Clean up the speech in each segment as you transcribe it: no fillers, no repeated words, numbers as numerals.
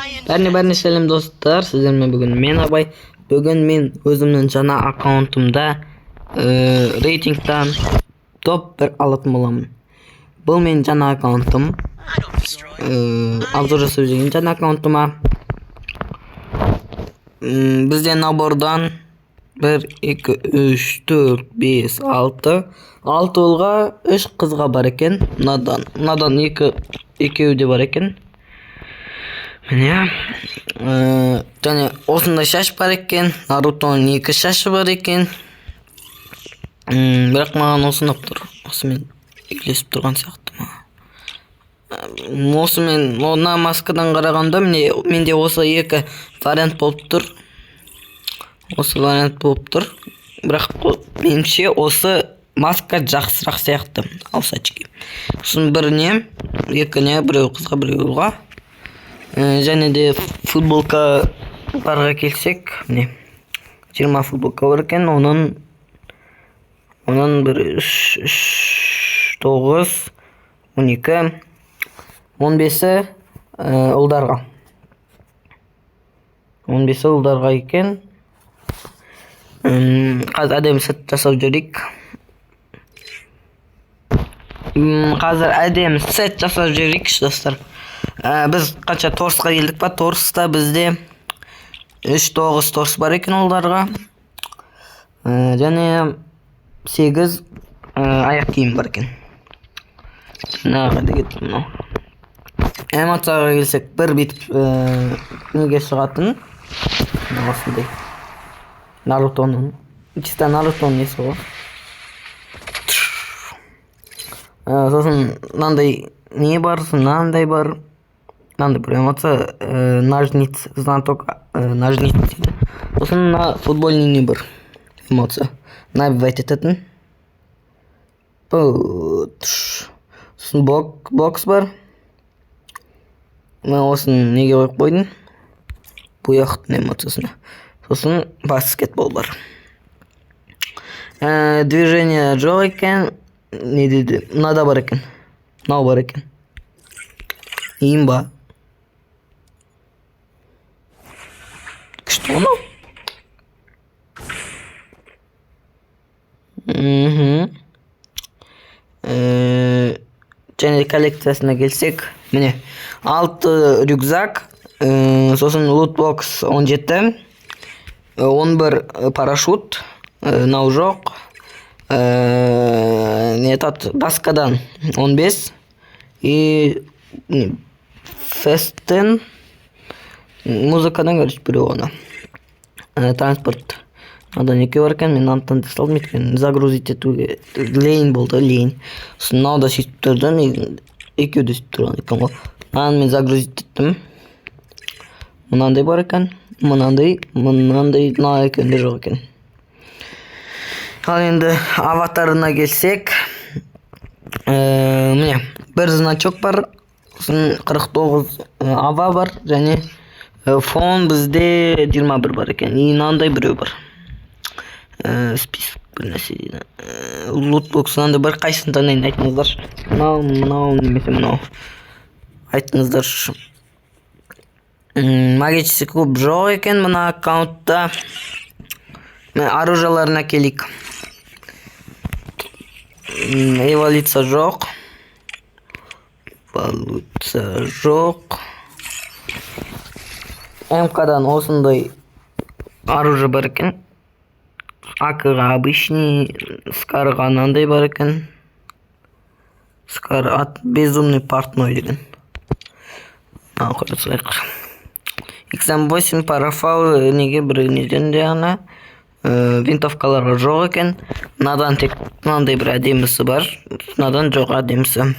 Бәріне сәлем достар, сіздермен бүгін мен Абай. Бүгін мен өзімнің жаңа аккаунтымда рейтингтан топ 1 алатын боламын. Бұл мен жаңа аккаунтым. Обзор жасап жүрген жаңа аккаунтыма. Бізде набордан 1, 2, 3, 4, 5, 6 ұлға 3 қызға бар екен. Мынадан екеуі де бар екен. Міне, және осындай шаш бар екен. Нарутоның 2 шашы бар екен. Бірақ маған осынап тұр. Осымен үйлесіп тұрған сияқты ма. Осымен мына маскадан қарағанда менде осы 2 вариант болып тұр. Бірақ меніңше осы маска жақсырақ сияқты. Алсачки. Сосын біріне, екіне, біреу қызға, біреу ұлға. Және де футболка барға келсек, міне 20 футболка бар екен. Оның 1, 3, 9, 12, 15-і ұлдарға. 15-і ұлдарға екен. Қазір әдемі сет жасап жүрейік. Достар. Біз қанша торсқа келдік па? Торста бізде 3-9 торс бар екен ұлдарға. Және 8 аяқ киім бар екен. Эмоцияға келсек, бір битіп неге шығатын. Осындай. Нарутоның. Чисто Нарутоның несі ғой. Сосын мынандай не бар, мынандай бар. Мынандай бір эмоция, ножниц, знаток ножниц дейді. Сосын футбольный не бар эмоция. Набивать ететін. Сосын бокс бар. Мен осын неге қойып қойдым. Бұяқтың эмоциясына. Сосын баскетбол бар. Движение жоқ екен. Не дейді? Мынада бар екен. Мынау бар екен. Имба. Күшті оны? Және коллекциясына келсек, міне 6 рюкзак, сосын лутбокс 17, 11 парашют, нау жоқ, даскадан 15 и фестен музыкадан көріш біреу оны. Транспорт надан 2 бар екен, мен антан десталдым еткен загрузить етуге лейн болды, лейн. Сосын науда сөйтіп тұрды, екеуді сөйтіп тұрған екен ғой. Мен загрузить еттім. Мынандай бар екен, мынандай мына екенде жоқ екен. Ал енді аватарына келсек, міне бір значок бар, 49 ава бар, және фон бізде 21 бар екен. И мынандай біреу бар. Список бір нәрсе дейді. Лутбокс мынандай бір қайсысын таңдайын айтыңыздар. Мынау немесе мынау. Айтыңыздар. Магический клуб жоқ екен мына аккаунтта. Оружияларына келейік. Эволюция жоқ. МКдан осындай оружие бар екен. АКға обычный, Скарға мынандай бар екен. Скар от безумный портной деген. Қарасайық. X8 парафал неге бір неден де ана. Винтовкаларға жоқ екен. Мынадан тек мынандай бір әдемісі бар. Мынадан жоқ әдемісі.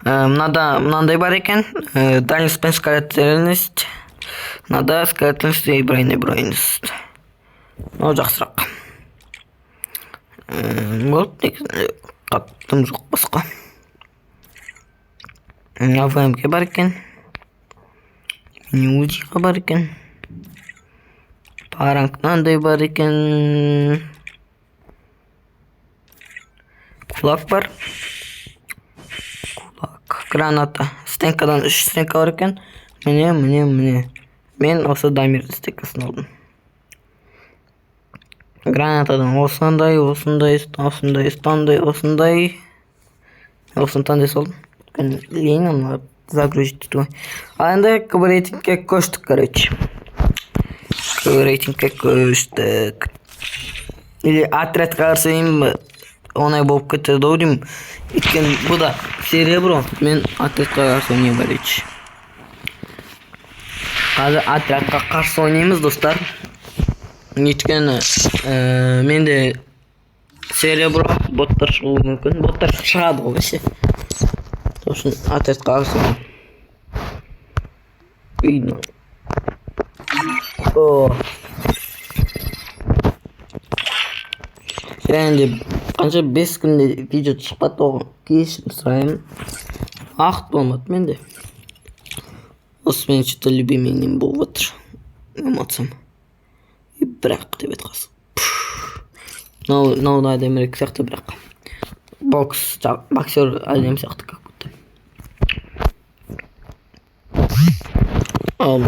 Мынандай бар екен. Дальность пен скорострельность. Мынада скорострельность и бронебойность. Ол жақсырақ. Болды, қаттым жоқ басқа. АВМ-ге бар екен. Мини-УЗИ-ға бар екен. Паранг мынандай бар екен. Кулак бар. Граната. Стенкадан 3 стенка бар екен. Mine. Men осы дамир стекасын алдым. Гранатадан осындай. Осыны таңдай салдым. Ленин загрузить эту. А енді рейтингке көштік, короче. Рейтингке көштік. Или отрядқа қарсы оңай болып кетеді ау деймін. Өйткені бұл да серебро. Мен отрядқа қарсы ойнай барайыншы. Қазір отрядқа қарсы ойнаймыз, достар. Өйткені менде серебро боттар шығуы мүмкін. Боттар шығады ғой ше. Сосын отрядқа қарсы ойнаймын. Енді қанша 5 күнде видео шықпады оған кешірім сұраймын. Ақыт болмады менде. Осы мен что-то любимый нем болып отыр. Эмоциям. И бірақ деп айтқасы. Мынау да әдемірек сияқты бірақ. Боксер әдем сияқты как будто. Ал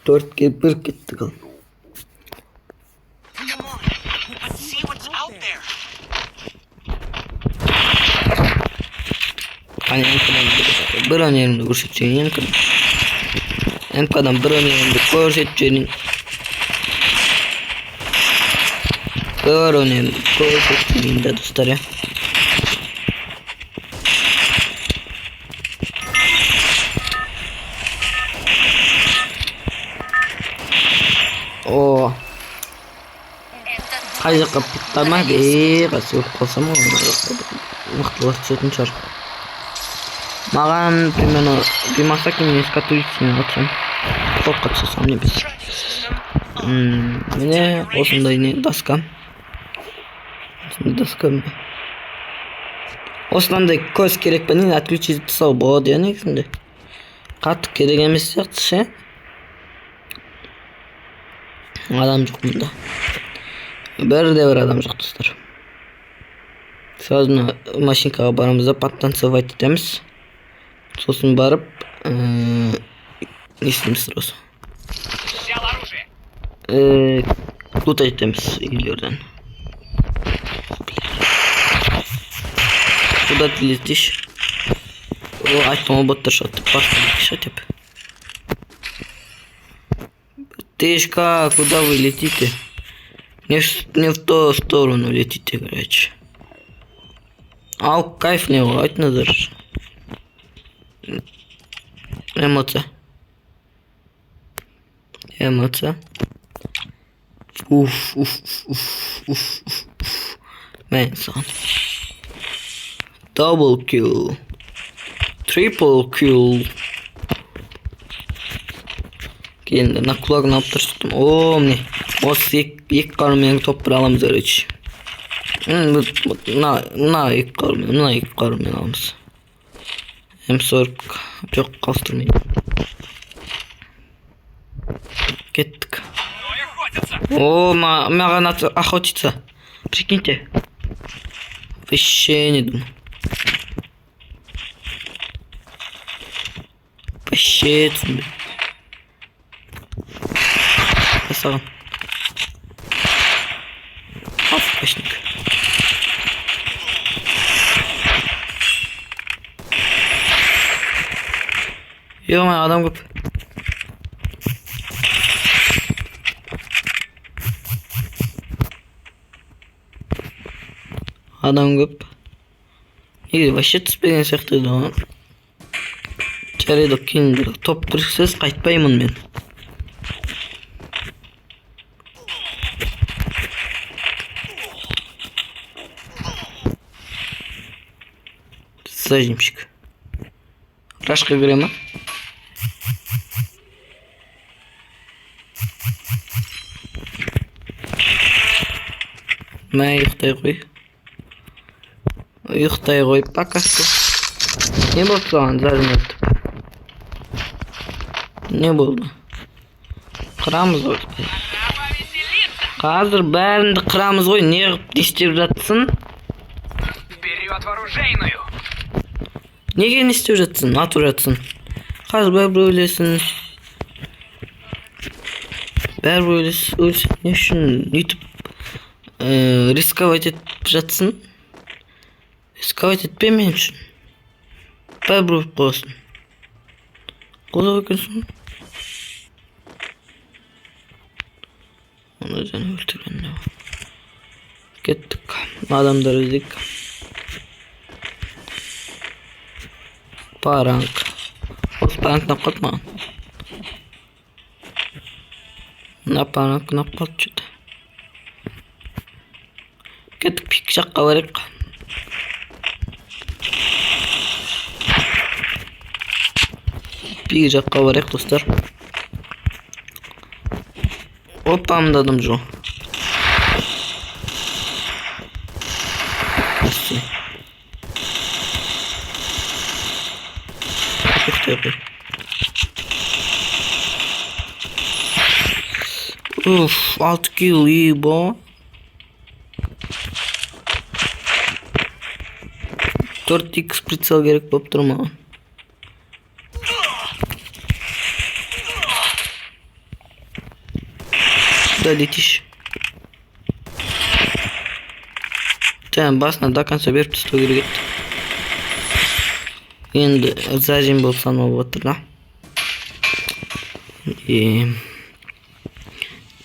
4-ке 1 кетті қал. Bir önerimde görüşeceğim. MK'dan bir önerimde görüşeceğim. Bir önerimde görüşeceğim de dostlar ya. Oh. Hayır kapatma değil. Kasih kosam mı? Mıhtılar çötün çar. Маған примерно примасаки мне скатулицами атсам. Топқа түсесам не біз. Міне осындай не доска. Осындай доска. Осындай көз керек па не отключить тастау болады я негізінде. Қатты керек емес сияқты ше. Адам жоқ мұнда. Бір адам жоқ достар. Сразу машинкаға барамыз да подтанцевать етеміз. Сосын барып не істейміз сразу. Лут айтеміз үйлерден. Куда ты летишь? Айтпама боттар шатып шатып. Тышка, куда вы летите? Не в ту сторону летите, короче. Ау, кайф не ловать надо. Эмоция. Уф. Man son. Double kill. Triple kill. Енді на құлағын алып тұрыстым. Міне. Осы екі қарымен топ бір аламыз өречі. Мына екі қарымен аламыз. М40 жоқ қалыстырмайды. Кеттік. Маған охотиться. Прикиньте. Вообще не думаю. Вообще түсінбе. Жасаған. Афкашник. Ё-моё, адам көп. Адам көп. Вообще түспеген сияқты еді оған. Жарайды кейін топ кірсіз қайтпаймын мен. Зажимщик. Рашқа кіре ма? Мә ұйықтай қой. Пока что. Не болды соған зажим өттіп? Не болды? Қырамыз ғой. Қазір бәрінді қырамыз ғой. Не ғып дестеп жатсын? Вперед в оружейную! Неге не істеп жатсын? Ату жатсын. Қазір бәрі өлесін. Бәрібір өлсін не үшін өйтіп рисковать етіп жатсың? Рисковать етпе мен үшін. Бәрібір өліп қоясың. Қозақ екенсің. Оны және өлтірген. Кеттік. Адамдар іздейік. Паранг. Осы паранг нап қалды маған. Паранг нап қалды что-то. Кеттік пик жаққа барайық. Пик жаққа барайық достар. Опа, мында адам жоқ. Уф, 6 килл ебо. 4x прицел керек болып тұр маған. Да летишь. Жаңа басына до конца беріп тастау керек еді. Енді зажим болып саналып отыр да.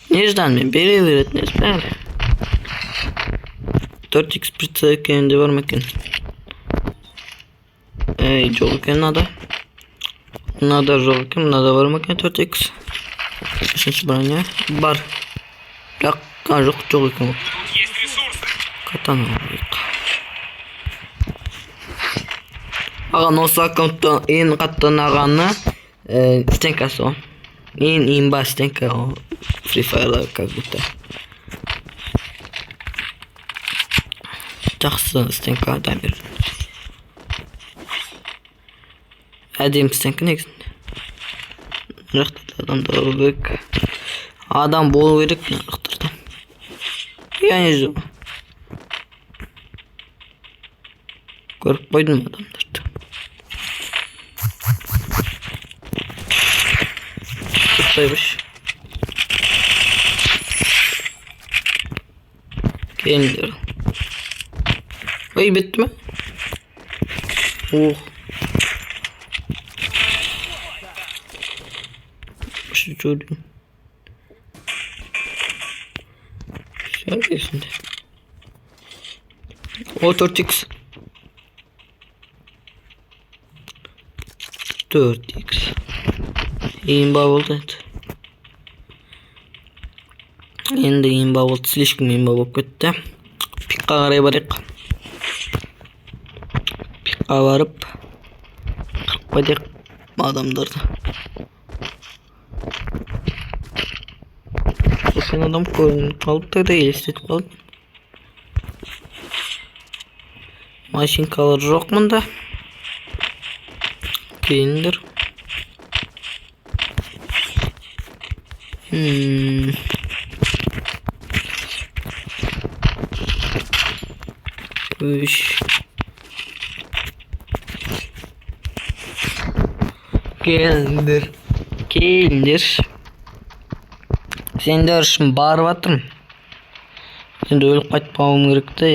Неждан мен бере береді, не бәрі. 4x прицел екенінде бар ма екен? Жоқ екен мынада. Мынада жоқ екен, мынада бар ма екен 4x? Үшінші броня бар. Жоқ екен. Есть ресурсы. Катана алайық. Аған осы аккаунттан ең қатты ұнағаны стенкасы о. Ең имба стенка о. Free Fire'да как будто. Жақсы стенка адам берді. Әдем стенка негізінде. Рақтырда адамдар болу керек. Адам болу керек рақтырда. Я не знаю. Көріп қойдым адамдарды. Тұртайбыш. Келіндер. Ой, бітті ме? Ох. Что чудо. Все есінде. О, 4x. 4x. Имба болды. Енді имба болды. Слишком имба болып кетті. Пикқа қарай барайық. Пикқа барып қырып қойдық адамдарды. Сосын адам көрініп қалды да елестетіп қалды. Машинкалар жоқ мұнда. Келіндер. Үш. Келіндер. Сендер үшін барып атырмын. Енді өліп қайтпауым керек те.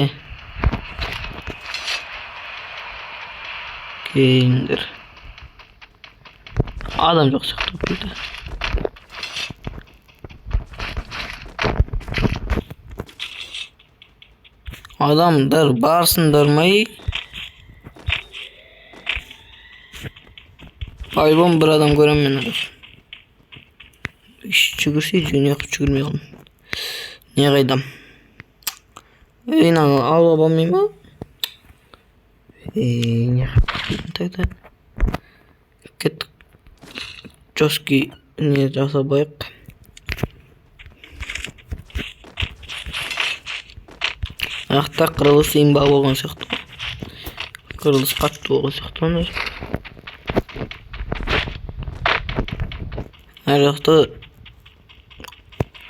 Келіндер. Адам жоқ сияқты болды. Адамдар барсындар ма? Альбом бір адам көрем мен. Жүгірсе жөне қып жүгірмей қалым. Не қайдам? Наны алуға болмай ма? Не қайдам? Кеттік. Жоскі не жасабайық. Аяқта қырылыс имба болған сияқты. Қырылыс қатты болған сияқты. Аяқта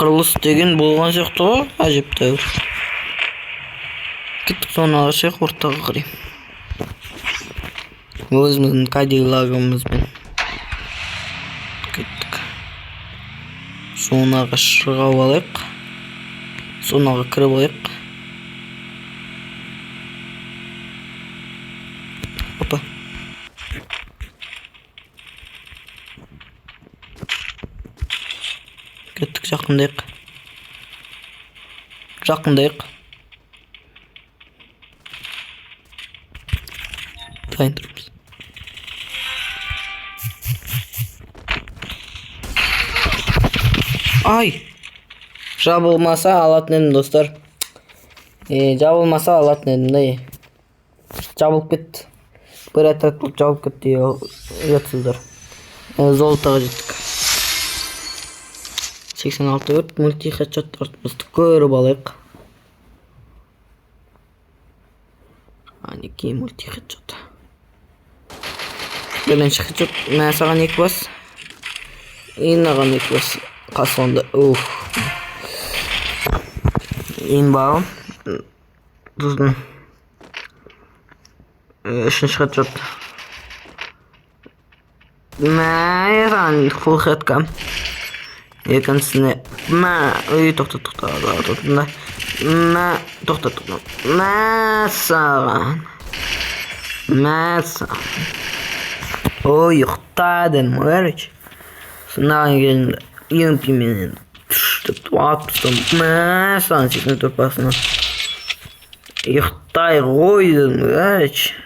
қырылыс деген болған сияқты ғой. Әжептәуір. Кеттік соны алашайық ортаға қарай. Өзіміздің кадиллагымызбен. Кеттік. Зонаға шығып алайық. Зонаға кіріп алайық. Опа. Кеттік, жақындайық. Дайын тұрмыз. Ай! Жабылмаса алатын едім, достар. Жабылмаса алатын едім, да. Жабылып кетті. Бір әтірет болып жабылып кетті, ұятсыздар. Золотаға жеттік. 86 өрт мультихедшоттарымызды көріп алайық. Анеки мультихедшот. Бірінші хедшот. Мен саған 2 бас. Инаған 2 бас. Қасуында. Ин бағым. Тұздың. 3-ші хедшот. Мен саған фул хедкам. Екіншісіне. Тоқта. Саған. Ой, ұқтадым, өріч. Сынаған келімді. Емпименен. Атыстым. Саған 84 басына. Ұқтай қойдым, өріч.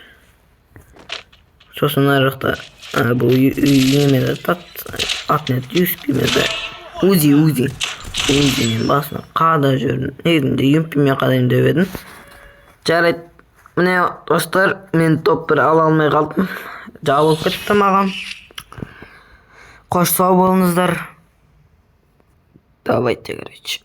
Сосын арықта. Бұл емеді атнет 100 пимеді. Узи мен басына қада жүрдім. Едімде емпимен қадайым деп едім. Жарайды. Міне достар, мен топ 1 ала алмай қалдым. Жабылып кетті маған. Қош сау болыңыздар. Давайте, короче.